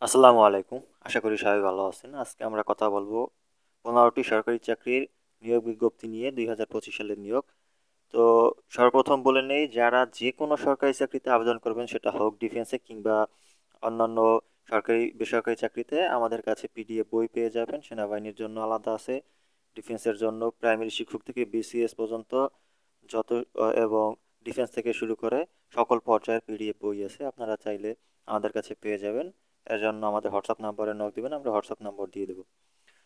আসসালামু আলাইকুম। আশা করি সবাই ভালো আছেন। আজকে আমরা কথা বলবো 15টি সরকারি চাকরির নিয়োগ বিজ্ঞপ্তি নিয়ে 2025 সালের নিয়োগ। তো সর্বপ্রথম বলে নেই, যারা যে কোনো সরকারি চাকরিতে আবেদন করবেন, সেটা হোক ডিফেন্সে কিংবা অন্যান্য সরকারি বেসরকারি চাকরিতে, আমাদের কাছে পিডিএফ বই পেয়ে যাবেন। সেনাবাহিনীর জন্য আলাদা আছে, ডিফেন্সের জন্য প্রাইমারি শিক্ষক থেকে বিসিএস পর্যন্ত যত এবং ডিফেন্স থেকে শুরু করে সকল পর্যায়ের পিডিএফ বই আছে, আপনারা চাইলে আমাদের কাছে পেয়ে যাবেন। এর জন্য আমাদের হোয়াটসঅ্যাপ নাম্বারে নক দিবেন, আমরা হোয়াটসঅ্যাপ নাম্বার দিয়ে দেবো।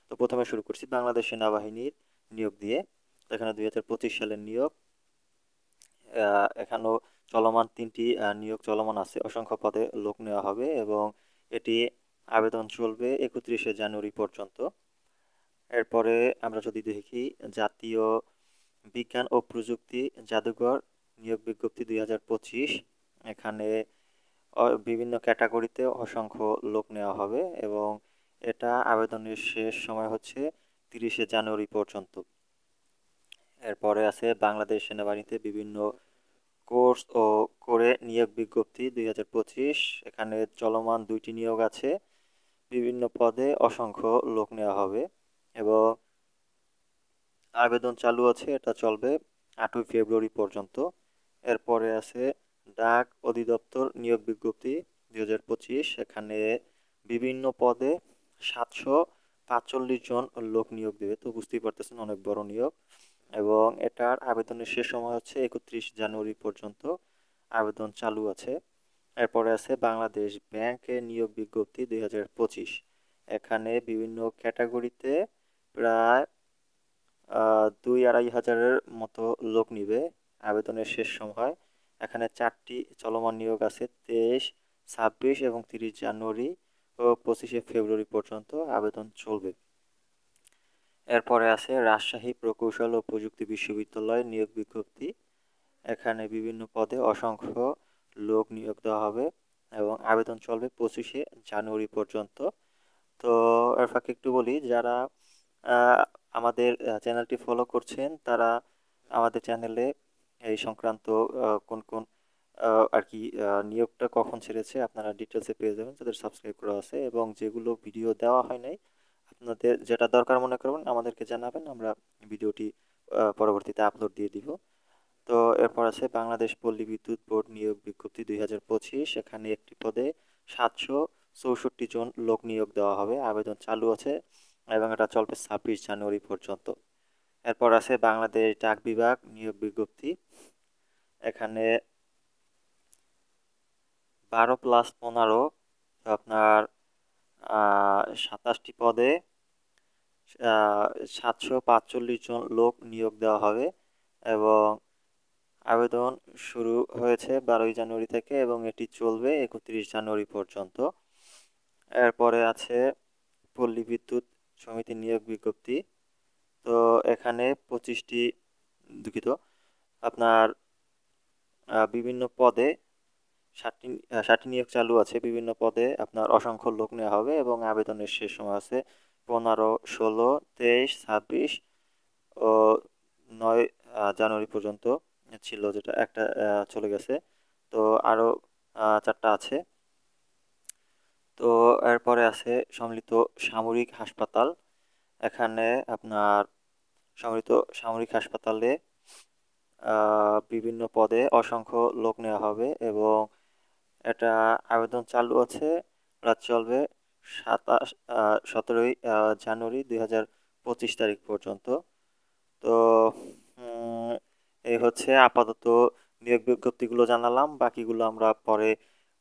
তো প্রথমে শুরু করছি বাংলাদেশ সেনাবাহিনীর নিয়োগ দিয়ে। এখানে 2025 সালের নিয়োগ। এখানেও চলমান 3টি নিয়োগ চলমান আছে, অসংখ্য পদে লোক নেওয়া হবে এবং এটি আবেদন চলবে 31শে জানুয়ারি পর্যন্ত। এরপরে আমরা যদি দেখি জাতীয় বিজ্ঞান ও প্রযুক্তি জাদুঘর নিয়োগ বিজ্ঞপ্তি 2025। এখানে বিভিন্ন ক্যাটাগরিতে অসংখ্য লোক নেওয়া হবে এবং এটা আবেদনের শেষ সময় হচ্ছে 30শে জানুয়ারি পর্যন্ত। এরপরে আছে বাংলাদেশ সেনাবাহিনীতে বিভিন্ন কোর্স ও করে নিয়োগ বিজ্ঞপ্তি 2025। এখানে চলমান 2টি নিয়োগ আছে, বিভিন্ন পদে অসংখ্য লোক নেওয়া হবে এবং আবেদন চালু আছে, এটা চলবে 8ই ফেব্রুয়ারি পর্যন্ত। এরপরে আছে ডাক অধিদপ্তর নিয়োগ বিজ্ঞপ্তি 2025। এখানে বিভিন্ন পদে 745 জন লোক নিয়োগ দেবে, তো বুঝতেই পারতেছেন অনেক বড় নিয়োগ। এবং এটার আবেদনের শেষ সময় হচ্ছে 31 জানুয়ারি পর্যন্ত, আবেদন চালু আছে। এরপরে আছে বাংলাদেশ ব্যাংকে নিয়োগ বিজ্ঞপ্তি 2025। এখানে বিভিন্ন ক্যাটাগরিতে প্রায় 2-2.5 হাজারের মতো লোক নিবে। আবেদনের শেষ সময় এখানে 4টি চলমান নিয়োগ আছে, 23, 26 এবং 30 জানুয়ারি ও 25শে ফেব্রুয়ারি পর্যন্ত আবেদন চলবে। এরপরে আছে রাজশাহী প্রকৌশল ও প্রযুক্তি বিশ্ববিদ্যালয় নিয়োগ বিজ্ঞপ্তি। এখানে বিভিন্ন পদে অসংখ্য লোক নিয়োগ দেওয়া হবে এবং আবেদন চলবে 25শে জানুয়ারি পর্যন্ত। তো এর ফাঁকে একটু বলি, যারা আহ, আমাদের চ্যানেলটি ফলো করছেন, তারা আমাদের চ্যানেলে এই সংক্রান্ত কোন কোন আর কি নিয়োগটা কখন ছেড়েছে আপনারা ডিটেলসে পেয়ে যাবেন, যাদের সাবস্ক্রাইব করা আছে। এবং যেগুলো ভিডিও দেওয়া হয় নাই, আপনাদের যেটা দরকার মনে করবেন আমাদেরকে জানাবেন, আমরা ভিডিওটি পরবর্তীতে আপলোড দিয়ে দিব। তো এরপর আছে বাংলাদেশ পল্লী বিদ্যুৎ বোর্ড নিয়োগ বিজ্ঞপ্তি 2025। এখানে একটি পদে 764 জন লোক নিয়োগ দেওয়া হবে, আবেদন চালু আছে এবং এটা চলবে 26 জানুয়ারি পর্যন্ত। এরপর আছে বাংলাদেশ ডাক বিভাগ নিয়োগ বিজ্ঞপ্তি। এখানে 12+15 আপনার 27টি পদে 745 জন লোক নিয়োগ দেওয়া হবে এবং আবেদন শুরু হয়েছে 12ই জানুয়ারি থেকে এবং এটি চলবে 31 জানুয়ারি পর্যন্ত। এরপরে আছে পল্লী বিদ্যুৎ সমিতি নিয়োগ বিজ্ঞপ্তি। তো এখানে 25টি, দুঃখিত, আপনার বিভিন্ন পদে 60টি নিয়োগ চালু আছে, বিভিন্ন পদে আপনার অসংখ্য লোক নেওয়া হবে এবং আবেদনের শেষ সময় আছে 15, 16, 23, 26 ও 9 জানুয়ারি পর্যন্ত ছিল, যেটা একটা চলে গেছে। তো আরও 4টা আছে। তো এরপরে আছে সম্মিলিত সামরিক হাসপাতাল। এখানে আপনার সম্মিলিত সামরিক হাসপাতালে বিভিন্ন পদে অসংখ্য লোক নেওয়া হবে এবং এটা আবেদন চালু আছে, রাত চলবে 17জানুয়ারি 2025 পর্যন্ত। তো এই হচ্ছে আপাতত নিয়োগ বিজ্ঞপ্তিগুলো জানালাম, বাকিগুলো আমরা পরে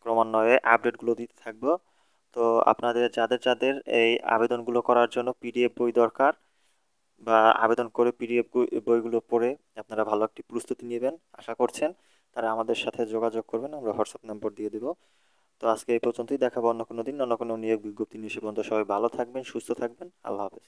ক্রমান্বয়ে আপডেটগুলো দিতে থাকবো। তো আপনাদের যাদের যাদের এই আবেদনগুলো করার জন্য পিডিএফ বই দরকার বা আবেদন করে পিডিএফ বইগুলো পড়ে আপনারা ভালো একটি প্রস্তুতি নেবেন আশা করছেন, তারা আমাদের সাথে যোগাযোগ করবেন, আমরা হোয়াটসঅ্যাপ নম্বর দিয়ে দেবো। তো আজকে এই পর্যন্তই, দেখাবো অন্য কোনো দিন অন্য কোনো নিয়োগ বিজ্ঞপ্তি নিয়ে। সে পর্যন্ত সবাই ভালো থাকবেন, সুস্থ থাকবেন। আল্লাহ হাফেজ।